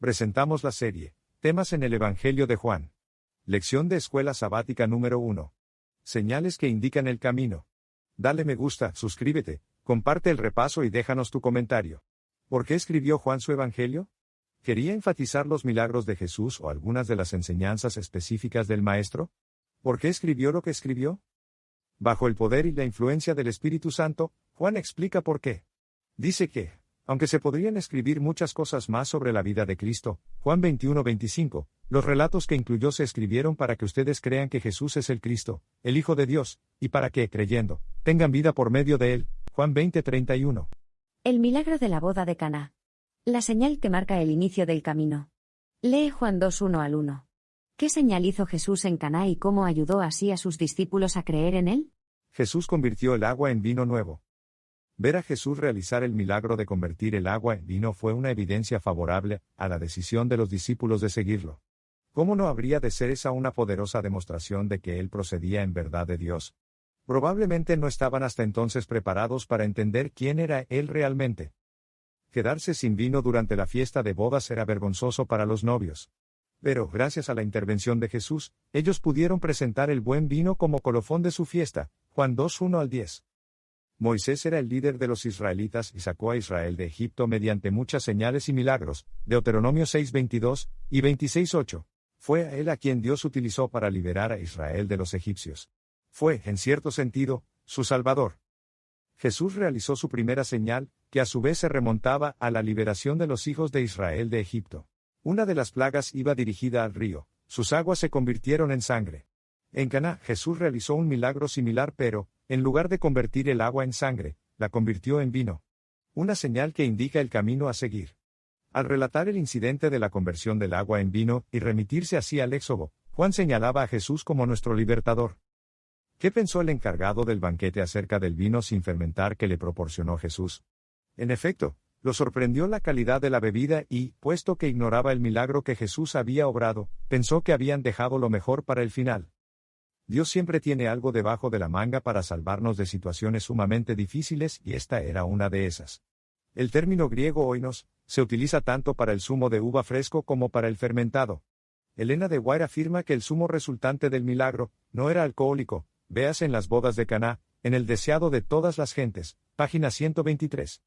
presentamos la serie, Temas en el Evangelio de Juan. Lección de Escuela Sabática número 1. Señales que indican el camino. Dale me gusta, suscríbete, comparte el repaso y déjanos tu comentario. ¿Por qué escribió Juan su Evangelio? ¿Quería enfatizar los milagros de Jesús o algunas de las enseñanzas específicas del Maestro? ¿Por qué escribió lo que escribió? Bajo el poder y la influencia del Espíritu Santo, Juan explica por qué. Dice que, aunque se podrían escribir muchas cosas más sobre la vida de Cristo, Juan 21:25, los relatos que incluyó se escribieron para que ustedes crean que Jesús es el Cristo, el Hijo de Dios, y para que, creyendo, tengan vida por medio de él, Juan 20:31. El milagro de la boda de Caná. La señal que marca el inicio del camino. Lee Juan 2:1-1. ¿Qué señal hizo Jesús en Caná y cómo ayudó así a sus discípulos a creer en él? Jesús convirtió el agua en vino nuevo. Ver a Jesús realizar el milagro de convertir el agua en vino fue una evidencia favorable a la decisión de los discípulos de seguirlo. ¿Cómo no habría de ser esa una poderosa demostración de que él procedía en verdad de Dios? Probablemente no estaban hasta entonces preparados para entender quién era él realmente. Quedarse sin vino durante la fiesta de bodas era vergonzoso para los novios. Pero, gracias a la intervención de Jesús, ellos pudieron presentar el buen vino como colofón de su fiesta. Juan 2:1-10. Moisés era el líder de los israelitas y sacó a Israel de Egipto mediante muchas señales y milagros, Deuteronomio 6:22 y 26:8. Fue a él a quien Dios utilizó para liberar a Israel de los egipcios. Fue, en cierto sentido, su Salvador. Jesús realizó su primera señal, que a su vez se remontaba a la liberación de los hijos de Israel de Egipto. Una de las plagas iba dirigida al río, sus aguas se convirtieron en sangre. En Caná, Jesús realizó un milagro similar pero, en lugar de convertir el agua en sangre, la convirtió en vino. Una señal que indica el camino a seguir. Al relatar el incidente de la conversión del agua en vino y remitirse así al Éxodo, Juan señalaba a Jesús como nuestro libertador. ¿Qué pensó el encargado del banquete acerca del vino sin fermentar que le proporcionó Jesús? En efecto, lo sorprendió la calidad de la bebida y, puesto que ignoraba el milagro que Jesús había obrado, pensó que habían dejado lo mejor para el final. Dios siempre tiene algo debajo de la manga para salvarnos de situaciones sumamente difíciles y esta era una de esas. El término griego oinos se utiliza tanto para el zumo de uva fresco como para el fermentado. Elena de White afirma que el zumo resultante del milagro no era alcohólico, véase en las bodas de Caná, en el deseado de todas las gentes, página 123.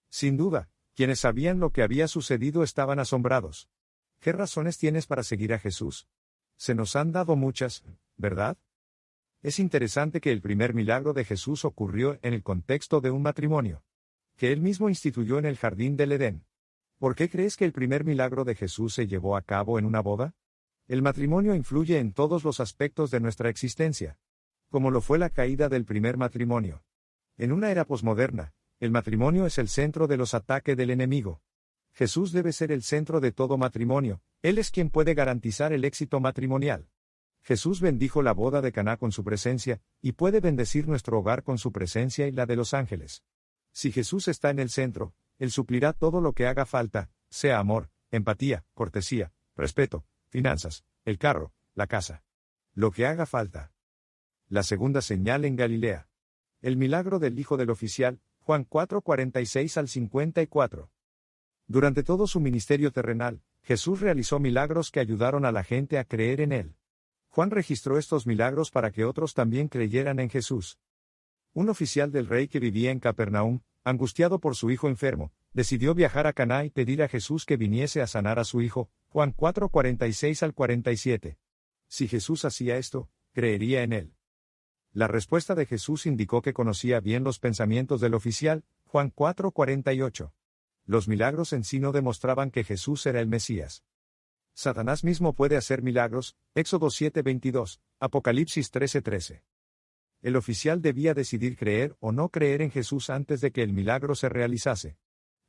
Sin duda, quienes sabían lo que había sucedido estaban asombrados. ¿Qué razones tienes para seguir a Jesús? Se nos han dado muchas, ¿verdad? Es interesante que el primer milagro de Jesús ocurrió en el contexto de un matrimonio, que él mismo instituyó en el jardín del Edén. ¿Por qué crees que el primer milagro de Jesús se llevó a cabo en una boda? El matrimonio influye en todos los aspectos de nuestra existencia, como lo fue la caída del primer matrimonio. En una era posmoderna, el matrimonio es el centro de los ataques del enemigo. Jesús debe ser el centro de todo matrimonio, él es quien puede garantizar el éxito matrimonial. Jesús bendijo la boda de Caná con su presencia, y puede bendecir nuestro hogar con su presencia y la de los ángeles. Si Jesús está en el centro, él suplirá todo lo que haga falta, sea amor, empatía, cortesía, respeto, finanzas, el carro, la casa. Lo que haga falta. La segunda señal en Galilea. El milagro del hijo del oficial, Juan 4:46-54. Durante todo su ministerio terrenal, Jesús realizó milagros que ayudaron a la gente a creer en él. Juan registró estos milagros para que otros también creyeran en Jesús. Un oficial del rey que vivía en Capernaum, angustiado por su hijo enfermo, decidió viajar a Caná y pedir a Jesús que viniese a sanar a su hijo, Juan 4:46-47. Si Jesús hacía esto, creería en él. La respuesta de Jesús indicó que conocía bien los pensamientos del oficial, Juan 4:48. Los milagros en sí no demostraban que Jesús era el Mesías. Satanás mismo puede hacer milagros, Éxodo 7:22, Apocalipsis 13:13. El oficial debía decidir creer o no creer en Jesús antes de que el milagro se realizase.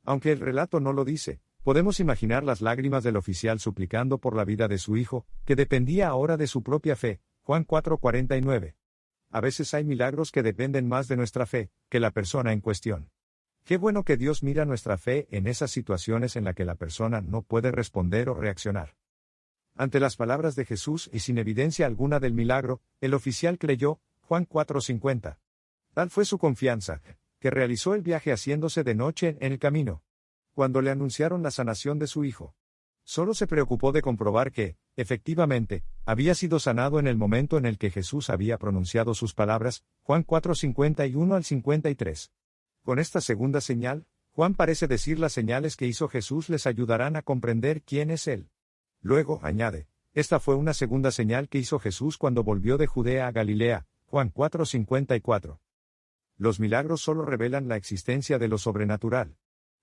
Aunque el relato no lo dice, podemos imaginar las lágrimas del oficial suplicando por la vida de su hijo, que dependía ahora de su propia fe, Juan 4:49. A veces hay milagros que dependen más de nuestra fe, que la persona en cuestión. Qué bueno que Dios mira nuestra fe en esas situaciones en las que la persona no puede responder o reaccionar. Ante las palabras de Jesús y sin evidencia alguna del milagro, el oficial creyó, Juan 4:50. Tal fue su confianza, que realizó el viaje haciéndose de noche en el camino. Cuando le anunciaron la sanación de su hijo, Solo se preocupó de comprobar que, efectivamente, había sido sanado en el momento en el que Jesús había pronunciado sus palabras, Juan 4:51 al 53. Con esta segunda señal, Juan parece decir las señales que hizo Jesús les ayudarán a comprender quién es Él. Luego, añade, esta fue una segunda señal que hizo Jesús cuando volvió de Judea a Galilea, Juan 4:54. Los milagros solo revelan la existencia de lo sobrenatural.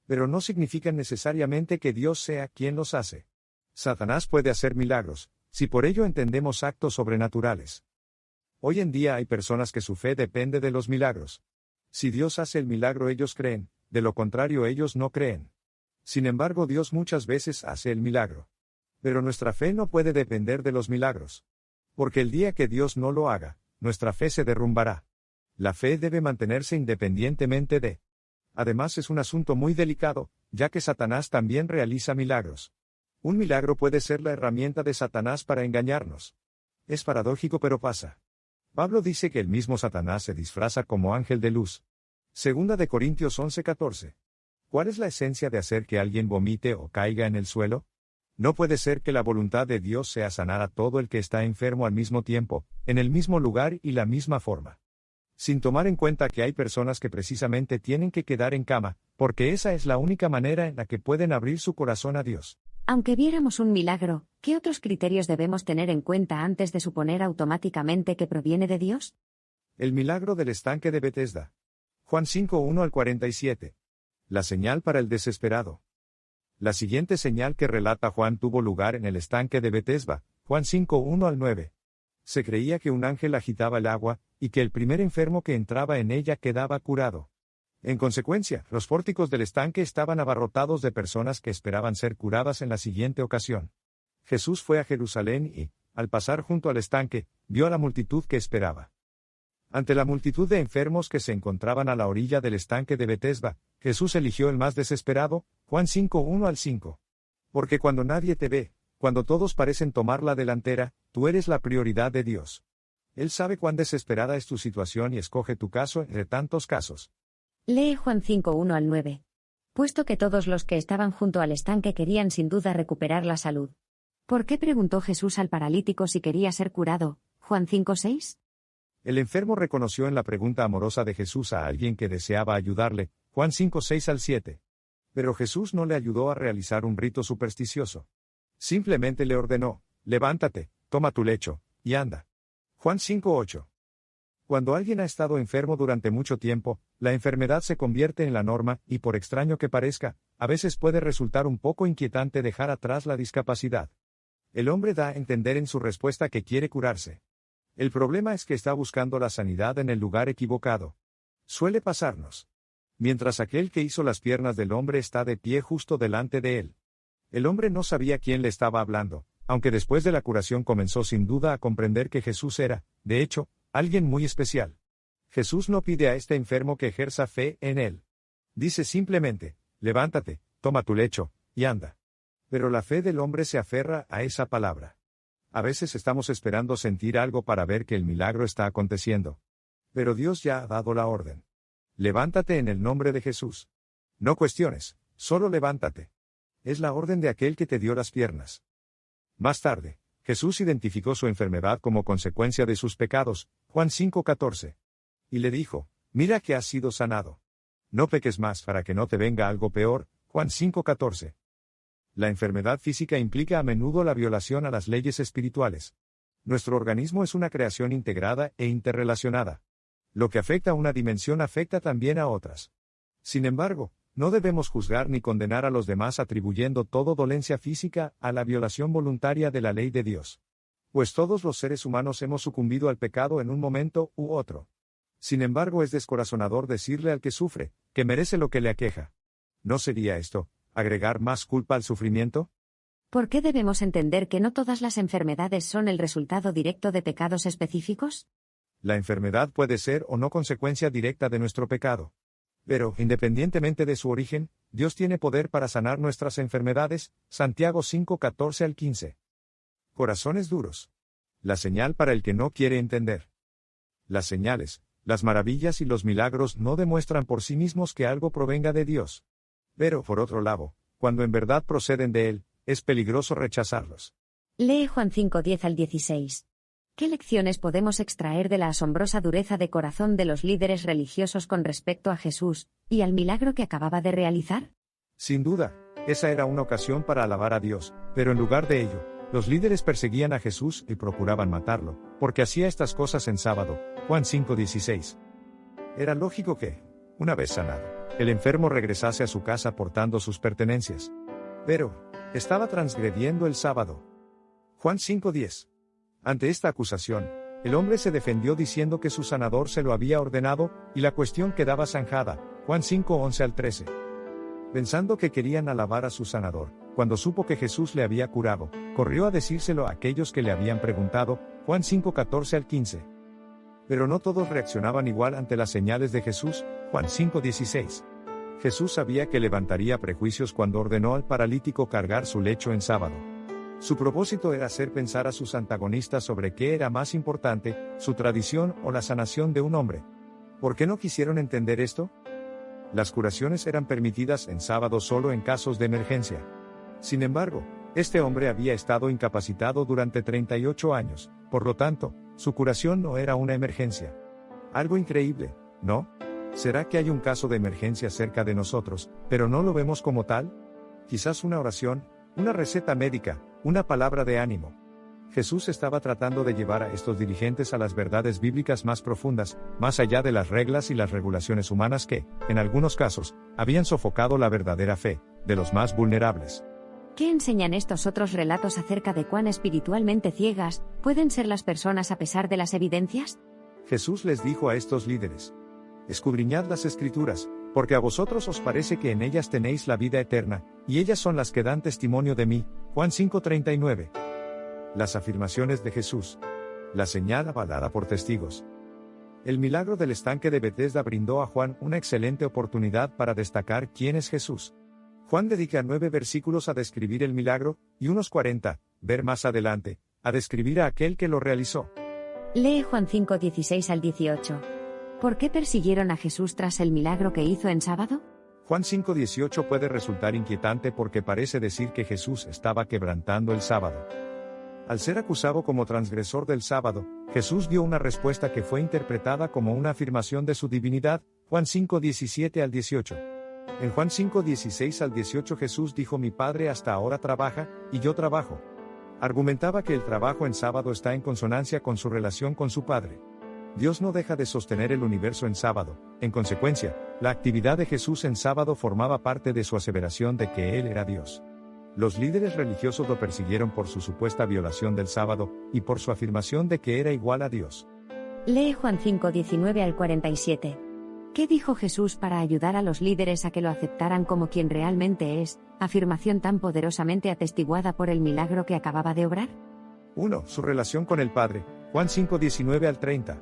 Pero no significan necesariamente que Dios sea quien los hace. Satanás puede hacer milagros, si por ello entendemos actos sobrenaturales. Hoy en día hay personas que su fe depende de los milagros. Si Dios hace el milagro ellos creen, de lo contrario ellos no creen. Sin embargo Dios muchas veces hace el milagro. Pero nuestra fe no puede depender de los milagros. Porque el día que Dios no lo haga, nuestra fe se derrumbará. La fe debe mantenerse independientemente de. Además es un asunto muy delicado, ya que Satanás también realiza milagros. Un milagro puede ser la herramienta de Satanás para engañarnos. Es paradójico pero pasa. Pablo dice que el mismo Satanás se disfraza como ángel de luz. Segunda de Corintios 11:14. ¿Cuál es la esencia de hacer que alguien vomite o caiga en el suelo? No puede ser que la voluntad de Dios sea sanar a todo el que está enfermo al mismo tiempo, en el mismo lugar y la misma forma. Sin tomar en cuenta que hay personas que precisamente tienen que quedar en cama, porque esa es la única manera en la que pueden abrir su corazón a Dios. Aunque viéramos un milagro, ¿qué otros criterios debemos tener en cuenta antes de suponer automáticamente que proviene de Dios? El milagro del estanque de Betesda. Juan 5:1 al 47. La señal para el desesperado. La siguiente señal que relata Juan tuvo lugar en el estanque de Betesda, Juan 5:1 al 9. Se creía que un ángel agitaba el agua, y que el primer enfermo que entraba en ella quedaba curado. En consecuencia, los pórticos del estanque estaban abarrotados de personas que esperaban ser curadas en la siguiente ocasión. Jesús fue a Jerusalén y, al pasar junto al estanque, vio a la multitud que esperaba. Ante la multitud de enfermos que se encontraban a la orilla del estanque de Betesda, Jesús eligió el más desesperado, Juan 5:1 al 5. Porque cuando nadie te ve, cuando todos parecen tomar la delantera, tú eres la prioridad de Dios. Él sabe cuán desesperada es tu situación y escoge tu caso entre tantos casos. Lee Juan 5:1 al 9. Puesto que todos los que estaban junto al estanque querían sin duda recuperar la salud. ¿Por qué preguntó Jesús al paralítico si quería ser curado? Juan 5:6. El enfermo reconoció en la pregunta amorosa de Jesús a alguien que deseaba ayudarle, Juan 5:6 al 7. Pero Jesús no le ayudó a realizar un rito supersticioso. Simplemente le ordenó, levántate, toma tu lecho, y anda. Juan 5:8. Cuando alguien ha estado enfermo durante mucho tiempo, la enfermedad se convierte en la norma, y por extraño que parezca, a veces puede resultar un poco inquietante dejar atrás la discapacidad. El hombre da a entender en su respuesta que quiere curarse. El problema es que está buscando la sanidad en el lugar equivocado. Suele pasarnos. Mientras aquel que hizo las piernas del hombre está de pie justo delante de él. El hombre no sabía quién le estaba hablando, aunque después de la curación comenzó sin duda a comprender que Jesús era, de hecho, alguien muy especial. Jesús no pide a este enfermo que ejerza fe en él. Dice simplemente, levántate, toma tu lecho, y anda. Pero la fe del hombre se aferra a esa palabra. A veces estamos esperando sentir algo para ver que el milagro está aconteciendo. Pero Dios ya ha dado la orden. Levántate en el nombre de Jesús. No cuestiones, solo levántate. Es la orden de aquel que te dio las piernas. Más tarde, Jesús identificó su enfermedad como consecuencia de sus pecados, Juan 5:14. Y le dijo, mira que has sido sanado. No peques más para que no te venga algo peor, Juan 5:14. La enfermedad física implica a menudo la violación a las leyes espirituales. Nuestro organismo es una creación integrada e interrelacionada. Lo que afecta a una dimensión afecta también a otras. Sin embargo, no debemos juzgar ni condenar a los demás atribuyendo toda dolencia física a la violación voluntaria de la ley de Dios. Pues todos los seres humanos hemos sucumbido al pecado en un momento u otro. Sin embargo, es descorazonador decirle al que sufre, que merece lo que le aqueja. ¿No sería esto agregar más culpa al sufrimiento? ¿Por qué debemos entender que no todas las enfermedades son el resultado directo de pecados específicos? La enfermedad puede ser o no consecuencia directa de nuestro pecado. Pero, independientemente de su origen, Dios tiene poder para sanar nuestras enfermedades, Santiago 5:14 al 15. Corazones duros. La señal para el que no quiere entender. Las señales, las maravillas y los milagros no demuestran por sí mismos que algo provenga de Dios. Pero, por otro lado, cuando en verdad proceden de Él, es peligroso rechazarlos. Lee Juan 5:10 al 16. ¿Qué lecciones podemos extraer de la asombrosa dureza de corazón de los líderes religiosos con respecto a Jesús y al milagro que acababa de realizar? Sin duda, esa era una ocasión para alabar a Dios, pero en lugar de ello, los líderes perseguían a Jesús y procuraban matarlo, porque hacía estas cosas en sábado. Juan 5:16. Era lógico que, una vez sanado, el enfermo regresase a su casa portando sus pertenencias. Pero, estaba transgrediendo el sábado. Juan 5:10. Ante esta acusación, el hombre se defendió diciendo que su sanador se lo había ordenado, y la cuestión quedaba zanjada. Juan 5:11 al 13. Pensando que querían alabar a su sanador, cuando supo que Jesús le había curado, corrió a decírselo a aquellos que le habían preguntado. Juan 5:14 al 15. Pero no todos reaccionaban igual ante las señales de Jesús. Juan 5:16. Jesús sabía que levantaría prejuicios cuando ordenó al paralítico cargar su lecho en sábado. Su propósito era hacer pensar a sus antagonistas sobre qué era más importante, su tradición o la sanación de un hombre. ¿Por qué no quisieron entender esto? Las curaciones eran permitidas en sábado solo en casos de emergencia. Sin embargo, este hombre había estado incapacitado durante 38 años, por lo tanto, su curación no era una emergencia. Algo increíble, ¿no? ¿Será que hay un caso de emergencia cerca de nosotros, pero no lo vemos como tal? Quizás una oración, una receta médica, una palabra de ánimo. Jesús estaba tratando de llevar a estos dirigentes a las verdades bíblicas más profundas, más allá de las reglas y las regulaciones humanas que, en algunos casos, habían sofocado la verdadera fe de los más vulnerables. ¿Qué enseñan estos otros relatos acerca de cuán espiritualmente ciegas pueden ser las personas a pesar de las evidencias? Jesús les dijo a estos líderes: escudriñad las Escrituras, porque a vosotros os parece que en ellas tenéis la vida eterna, y ellas son las que dan testimonio de mí. Juan 5:39. Las afirmaciones de Jesús. La señal avalada por testigos. El milagro del estanque de Betesda brindó a Juan una excelente oportunidad para destacar quién es Jesús. Juan dedica 9 versículos a describir el milagro, y unos 40, ver más adelante, a describir a aquel que lo realizó. Lee Juan 5:16 al 18. ¿Por qué persiguieron a Jesús tras el milagro que hizo en sábado? Juan 5:18 puede resultar inquietante porque parece decir que Jesús estaba quebrantando el sábado. Al ser acusado como transgresor del sábado, Jesús dio una respuesta que fue interpretada como una afirmación de su divinidad. Juan 5:17 al 18. En Juan 5:16 al 18 Jesús dijo: mi Padre hasta ahora trabaja, y yo trabajo. Argumentaba que el trabajo en sábado está en consonancia con su relación con su Padre. Dios no deja de sostener el universo en sábado. En consecuencia, la actividad de Jesús en sábado formaba parte de su aseveración de que Él era Dios. Los líderes religiosos lo persiguieron por su supuesta violación del sábado, y por su afirmación de que era igual a Dios. Lee Juan 5:19 al 47. ¿Qué dijo Jesús para ayudar a los líderes a que lo aceptaran como quien realmente es, afirmación tan poderosamente atestiguada por el milagro que acababa de obrar? 1. Su relación con el Padre. Juan 5:19 al 30.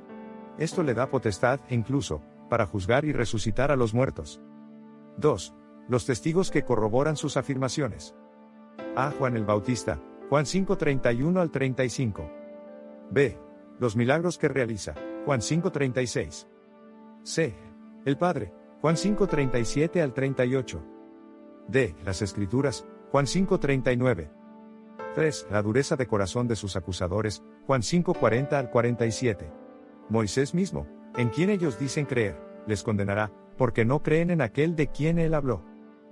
Esto le da potestad, incluso, para juzgar y resucitar a los muertos. 2. Los testigos que corroboran sus afirmaciones. A. Juan el Bautista. Juan 5:31 al 35. B. Los milagros que realiza. Juan 5:36. C. El Padre. Juan 5:37 al 38. D. Las Escrituras. Juan 5:39. 3. La dureza de corazón de sus acusadores. Juan 5:40 al 47. Moisés mismo, en quien ellos dicen creer, les condenará, porque no creen en aquel de quien él habló.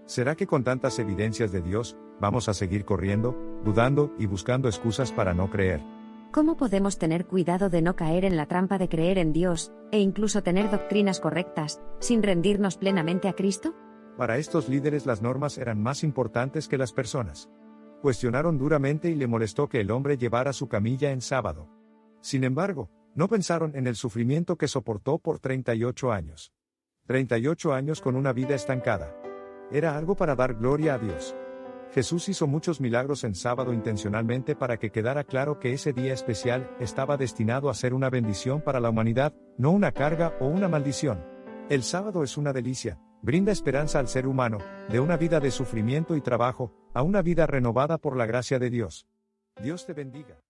¿Será que con tantas evidencias de Dios, vamos a seguir corriendo, dudando y buscando excusas para no creer? ¿Cómo podemos tener cuidado de no caer en la trampa de creer en Dios, e incluso tener doctrinas correctas, sin rendirnos plenamente a Cristo? Para estos líderes las normas eran más importantes que las personas. Cuestionaron duramente y le molestó que el hombre llevara su camilla en sábado. Sin embargo, no pensaron en el sufrimiento que soportó por 38 años. 38 años con una vida estancada. Era algo para dar gloria a Dios. Jesús hizo muchos milagros en sábado intencionalmente para que quedara claro que ese día especial estaba destinado a ser una bendición para la humanidad, no una carga o una maldición. El sábado es una delicia, brinda esperanza al ser humano, de una vida de sufrimiento y trabajo, a una vida renovada por la gracia de Dios. Dios te bendiga.